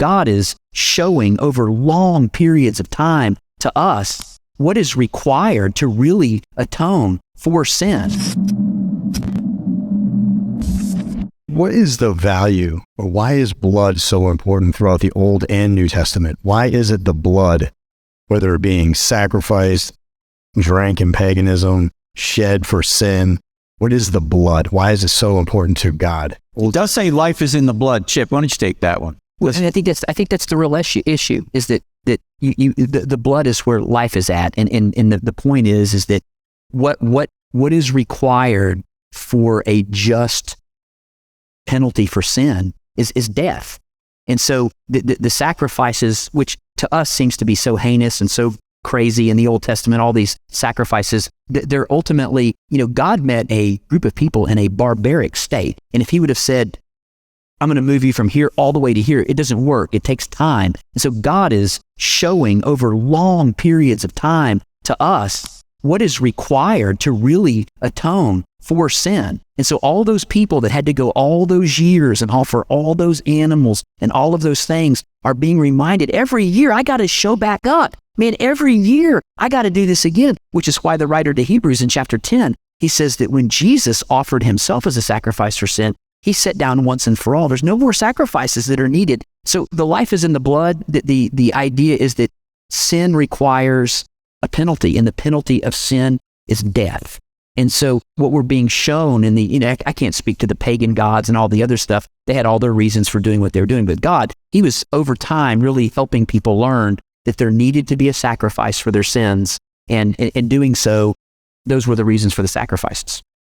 God is showing over long periods of time to us what is required to really atone for sin. What is the value, or why is blood so important throughout the Old and New Testament? Why is it the blood, whether it being sacrificed, drank in paganism, shed for sin? What is the blood? Why is it so important to God? Well, it does say life is in the blood. Chip, why don't you take that one? Well, I think that's the real issue is that the blood is where life is at, and the point is that what is required for a just penalty for sin is death. And so the sacrifices, which to us seems to be so heinous and so crazy in the Old Testament, all these sacrifices, they're ultimately, God met a group of people in a barbaric state. And if he would have said, I'm going to move you from here all the way to here, it doesn't work. It takes time. And so God is showing over long periods of time to us what is required to really atone for sin. And so all those people that had to go all those years and offer all those animals and all of those things are being reminded every year, I got to show back up. Man, every year I got to do this again, which is why the writer to Hebrews in chapter 10, he says that when Jesus offered himself as a sacrifice for sin, he sat down once and for all. There's no more sacrifices that are needed. So the life is in the blood. The idea is that sin requires a penalty, and the penalty of sin is death. And so what we're being shown in I can't speak to the pagan gods and all the other stuff. They had all their reasons for doing what they were doing. But God, he was over time really helping people learn that there needed to be a sacrifice for their sins. And in doing so, those were the reasons for the sacrifices.